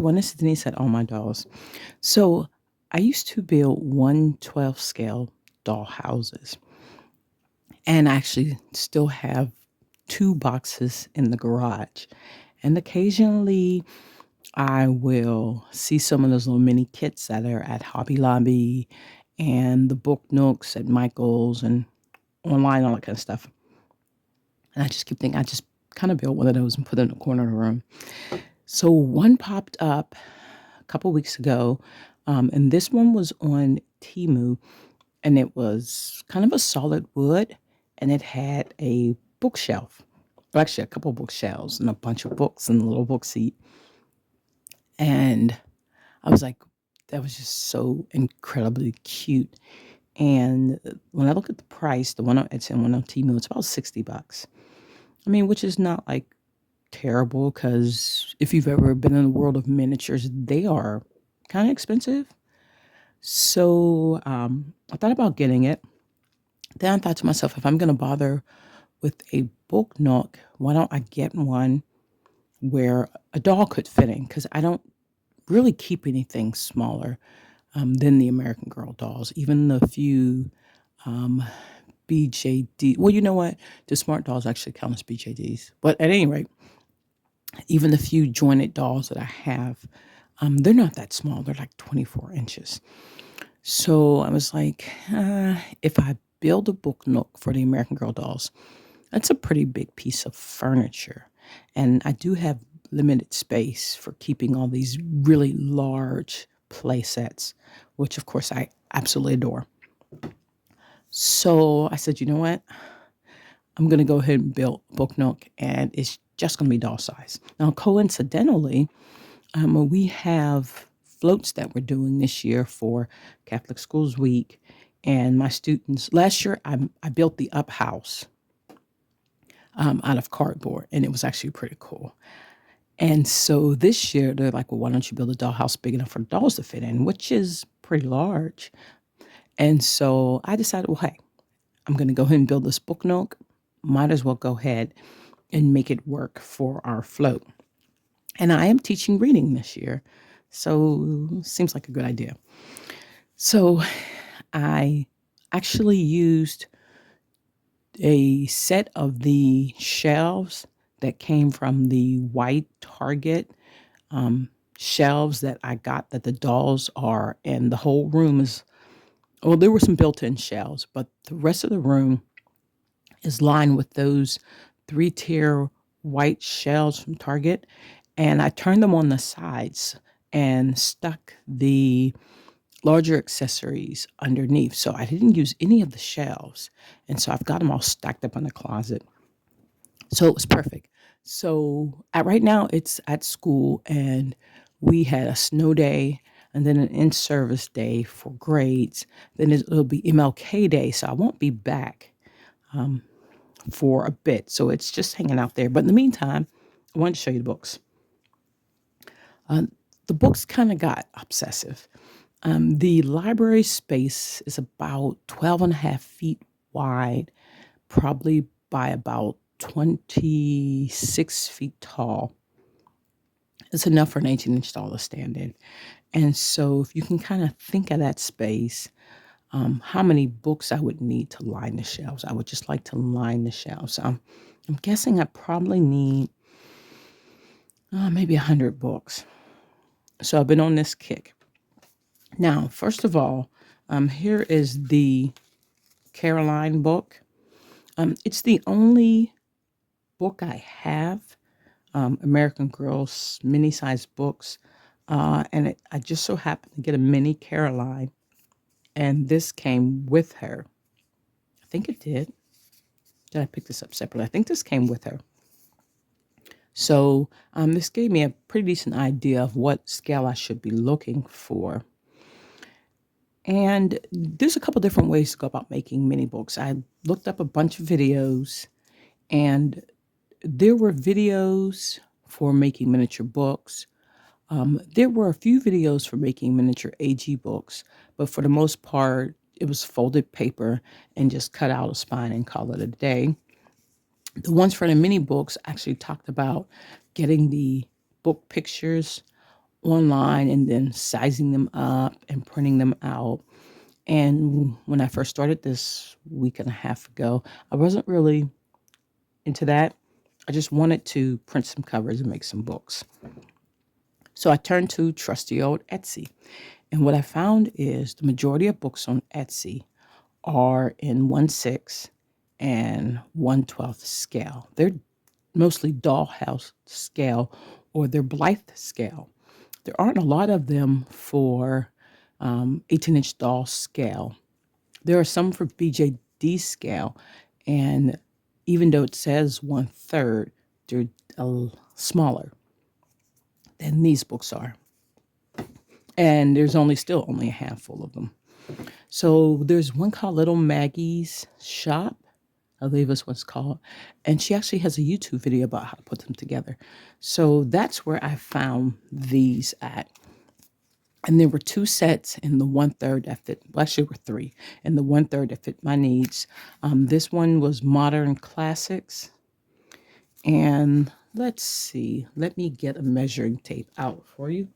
everyone. This is Denise at All My Dolls. So, I used to build 1/12 scale doll houses, and I actually still have two boxes in the garage. And occasionally, I will see some of those little mini kits that are at Hobby Lobby and the book Nooks at Michael's and online, all that kind of stuff. And I just keep thinking, I just kind of built one of those and put it in the corner of the room. So, one popped up a couple weeks ago. And this one was on Temu, and it was kind of a solid wood, and it had a bookshelf. Well, actually, a couple bookshelves and a bunch of books and a little book seat. And I was like, that was just so incredibly cute. And when I look at the price, the one on Etsy and one on Temu, it's about $60. I mean, which is not like terrible because if you've ever been in the world of miniatures, they are kind of expensive. So I thought about getting it. Then I thought to myself, if I'm going to bother with a book nook, why don't I get one where a doll could fit in? Because I don't really keep anything smaller than the American Girl dolls, even the few um, BJD. Well, you know what? The smart dolls actually count as BJDs. But at any rate, even the few jointed dolls that I have, they're not that small. They're like 24 inches. So I was like, if I build a book nook for the American Girl dolls, that's a pretty big piece of furniture. And I do have limited space for keeping all these really large play sets, which of course I absolutely adore. So I said, you know what? I'm going to go ahead and build a book nook, and it's just going to be doll size. Now, coincidentally, we have floats that we're doing this year for Catholic Schools Week. And my students, last year I built the up house out of cardboard, and it was actually pretty cool. And so this year they're like, well, why don't you build a dollhouse big enough for dolls to fit in, which is pretty large. And so I decided, well, hey, I'm going to go ahead and build this book nook. Might as well go ahead and make it work for our float. And I am teaching reading this year. So seems like a good idea. So I actually used a set of the shelves that came from the white Target shelves that I got that the dolls are, and the whole room is, well, there were some built-in shelves, but the rest of the room is lined with those three-tier white shelves from Target. And I turned them on the sides and stuck the larger accessories underneath. So I didn't use any of the shelves. And so I've got them all stacked up in the closet. So it was perfect. So right now it's at school, and we had a snow day and then an in-service day for grades. Then it'll be MLK Day, so I won't be back for a bit. So it's just hanging out there. But in the meantime, I wanted to show you the books. The books kind of got obsessive. The library space is about 12 and a half feet wide, probably by about 26 feet tall. It's enough for an 18-inch doll to stand in. And so if you can kind of think of that space, how many books I would need to line the shelves. I would just like to line the shelves. I'm guessing I probably need maybe 100 books. So I've been on this kick. Now, first of all, here is the Caroline book. It's the only book I have, American Girls mini-sized books. And I just so happened to get a mini Caroline, and this came with her. I think it did. Did I pick this up separately? I think this came with her. So this gave me a pretty decent idea of what scale I should be looking for. And there's a couple different ways to go about making mini books. I looked up a bunch of videos, and there were videos for making miniature books. There were a few videos for making miniature AG books, but for the most part, it was folded paper and just cut out a spine and call it a day. The ones for the mini books actually talked about getting the book pictures online and then sizing them up and printing them out. And when I first started this week and a half ago, I wasn't really into that. I just wanted to print some covers and make some books. So I turned to trusty old Etsy. And what I found is the majority of books on Etsy are in 1/6 and 1/12 scale. They're mostly dollhouse scale or they're Blythe scale. There aren't a lot of them for 18-inch doll scale. There are some for BJD scale, and even though it says 1/3, they're smaller than these books are. And there's still only a handful of them. So there's one called Little Maggie's Shop, I believe is what's called. And she actually has a YouTube video about how to put them together. So that's where I found these at. And there were 2 sets in the 1/3 that fit, well, actually there were 3, and the 1/3 that fit my needs. This one was Modern Classics. And let's see, let me get a measuring tape out for you.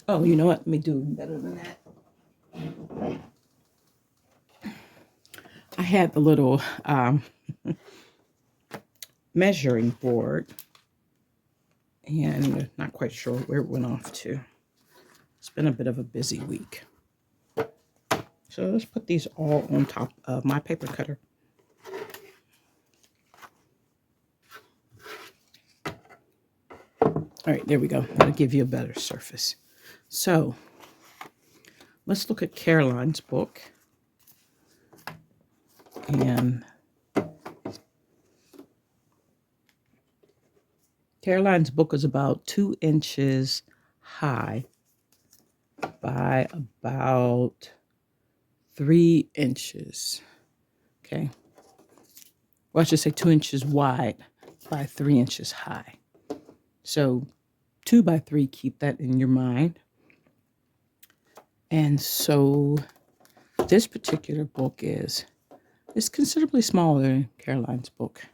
Oh, you know what? Let me do better than that. I had the little measuring board, and not quite sure where it went off to. It's been a bit of a busy week. So let's put these all on top of my paper cutter. All right, there we go. That'll give you a better surface. So let's look at Caroline's book. And Caroline's book is about 2 inches high by about 3 inches. Okay. Well, I should say 2 inches wide by 3 inches high. So 2 by 3, keep that in your mind. And so this particular book is considerably smaller than Caroline's book.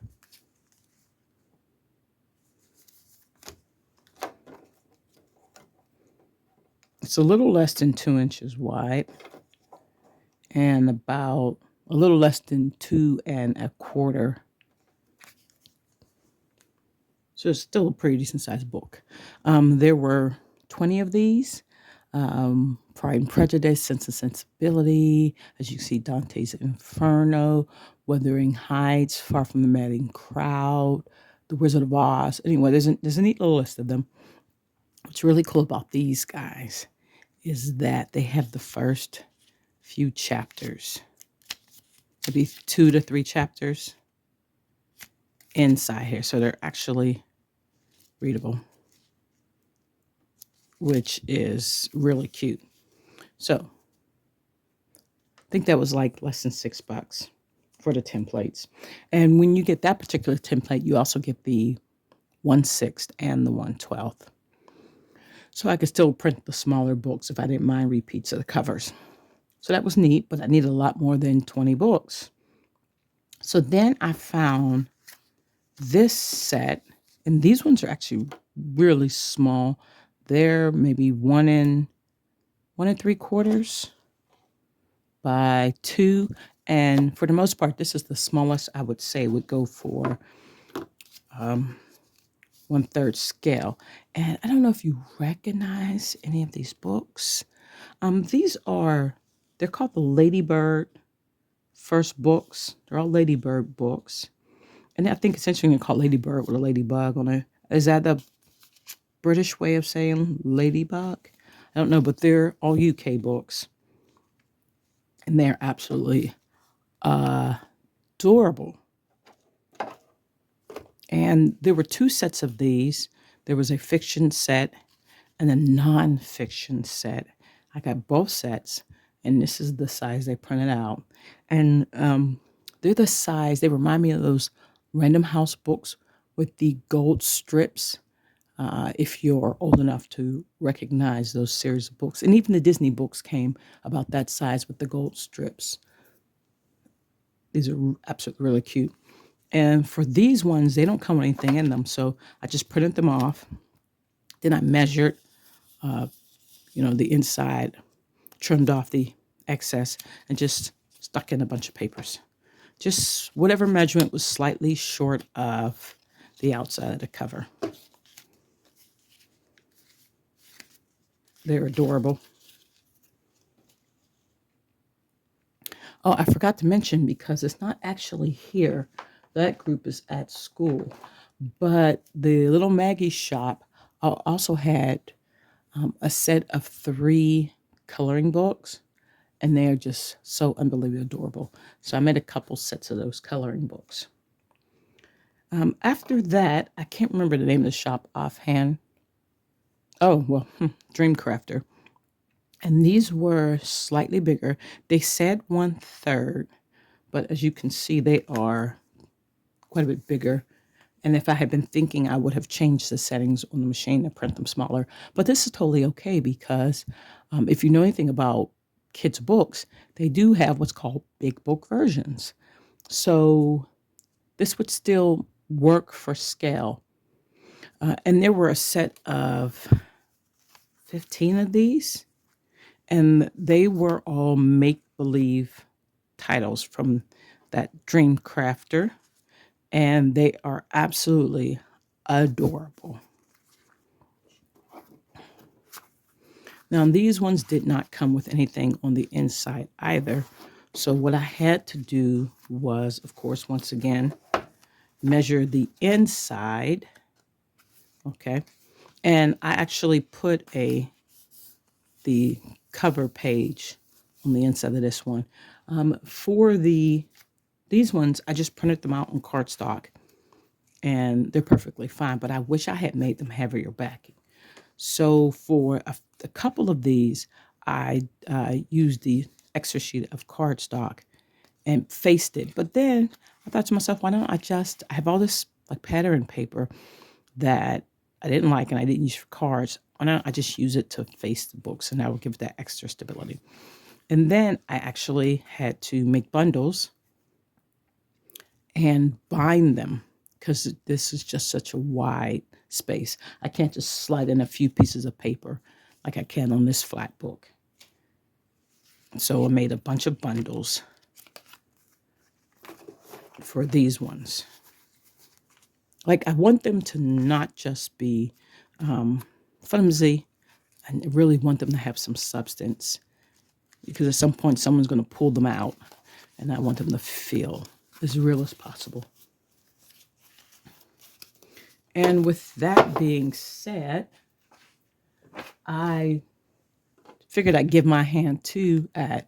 It's a little less than 2 inches wide and about a little less than 2 1/4. So it's still a pretty decent sized book. There were 20 of these. Pride and Prejudice, Sense and Sensibility, as you see, Dante's Inferno, Wuthering Heights, Far from the Madding Crowd, The Wizard of Oz. Anyway, there's a neat little list of them. What's really cool about these guys is that they have the first few chapters, maybe 2 to 3 chapters inside here. So they're actually readable, which is really cute. So I think that was like less than $6 for the templates. And when you get that particular template, you also get the 1/6 and the 1/12. So I could still print the smaller books if I didn't mind repeats of the covers. So that was neat, but I needed a lot more than 20 books. So then I found this set, and these ones are actually really small. They're maybe 1 3/4 by 2. And for the most part, this is the smallest I would say would go for 1/3 scale. And I don't know if you recognize any of these books. They're called the Ladybird first books. They're all Ladybird books. And I think essentially you can call Ladybird with a ladybug on it. Is that the British way of saying ladybug? I don't know, but they're all UK books. And they're absolutely adorable. And there were 2 sets of these. There was a fiction set and a non-fiction set. I got both sets, and this is the size they printed out. And they're the size, they remind me of those Random House books with the gold strips, if you're old enough to recognize those series of books. And even the Disney books came about that size with the gold strips. These are absolutely really cute. And for these ones, they don't come with anything in them. So I just printed them off. Then I measured, the inside, trimmed off the excess, and just stuck in a bunch of papers. Just whatever measurement was slightly short of the outside of the cover. They're adorable. Oh, I forgot to mention, because it's not actually here. That group is at school. But the little Maggie shop also had a set of 3 coloring books, and they are just so unbelievably adorable. So I made a couple sets of those coloring books. After that, I can't remember the name of the shop offhand. Oh, well, Dream Crafter. And these were slightly bigger. They said 1/3, but as you can see, they are quite a bit bigger. And if I had been thinking, I would have changed the settings on the machine to print them smaller. But this is totally okay, because if you know anything about kids' books, they do have what's called big book versions. So this would still work for scale. And there were a set of 15 of these, and they were all make-believe titles from that Dream Crafter, and they are absolutely adorable. Now, these ones did not come with anything on the inside either. So what I had to do was, of course, once again, measure the inside. Okay. And I actually put the cover page on the inside of this one. For these ones, I just printed them out on cardstock, and they're perfectly fine, but I wish I had made them heavier backing. So for a couple of these, I used the extra sheet of cardstock and faced it. But then I thought to myself, why don't I have all this like pattern paper that I didn't like and I didn't use for cards. Why don't I just use it to face the books, and that will give it that extra stability. And then I actually had to make bundles and bind them, because this is just such a wide space. I can't just slide in a few pieces of paper like I can on this flat book. So I made a bunch of bundles for these ones. Like, I want them to not just be flimsy. I really want them to have some substance, because at some point someone's going to pull them out, and I want them to feel as real as possible. And with that being said, I figured I'd give my hand too at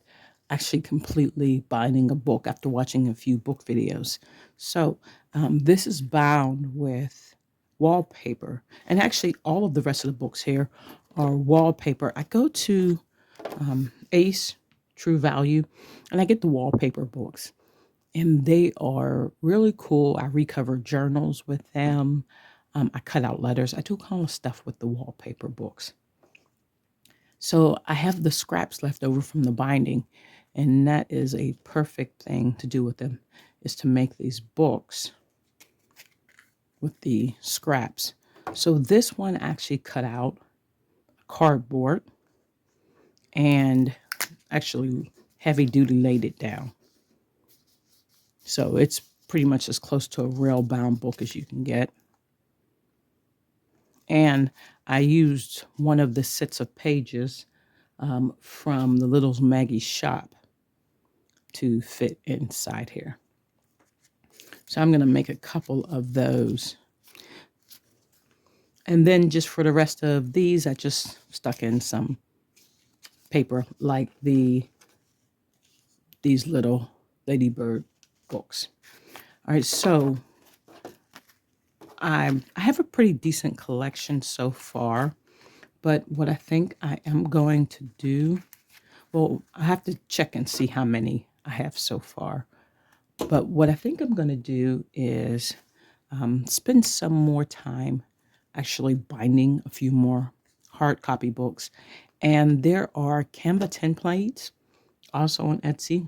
actually completely binding a book after watching a few book videos. So this is bound with wallpaper, and actually all of the rest of the books here are wallpaper. I go to Ace, True Value, and I get the wallpaper books, and they are really cool. I recover journals with them. I cut out letters. I do all the stuff with the wallpaper books. So I have the scraps left over from the binding, and that is a perfect thing to do with them, is to make these books with the scraps. So this one actually cut out cardboard and actually heavy duty laid it down. So it's pretty much as close to a rail bound book as you can get. And I used one of the sets of pages from the Little Maggie's shop to fit inside here. So I'm going to make a couple of those. And then just for the rest of these, I just stuck in some paper like these little ladybird books. All right, so I have a pretty decent collection so far, but what I think I am going to do, well, I have to check and see how many I have so far. But what I think I'm going to do is spend some more time actually binding a few more hard copy books. And there are Canva templates also on Etsy.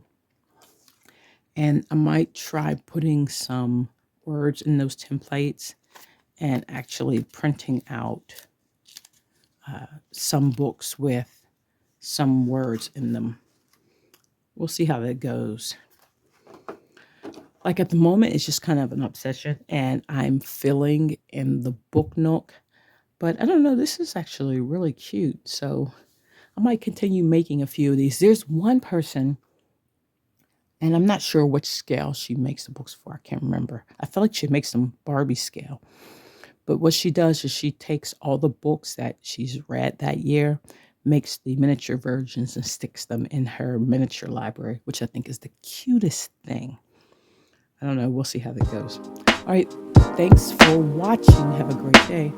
And I might try putting some words in those templates and actually printing out some books with some words in them. We'll see how that goes. Like at the moment, it's just kind of an obsession, and I'm filling in the book nook. But I don't know, this is actually really cute. So I might continue making a few of these. There's one person, and I'm not sure which scale she makes the books for. I can't remember. I feel like she makes them Barbie scale. But what she does is she takes all the books that she's read that year, makes the miniature versions, and sticks them in her miniature library, which I think is the cutest thing. I don't know. We'll see how that goes. All right. Thanks for watching. Have a great day.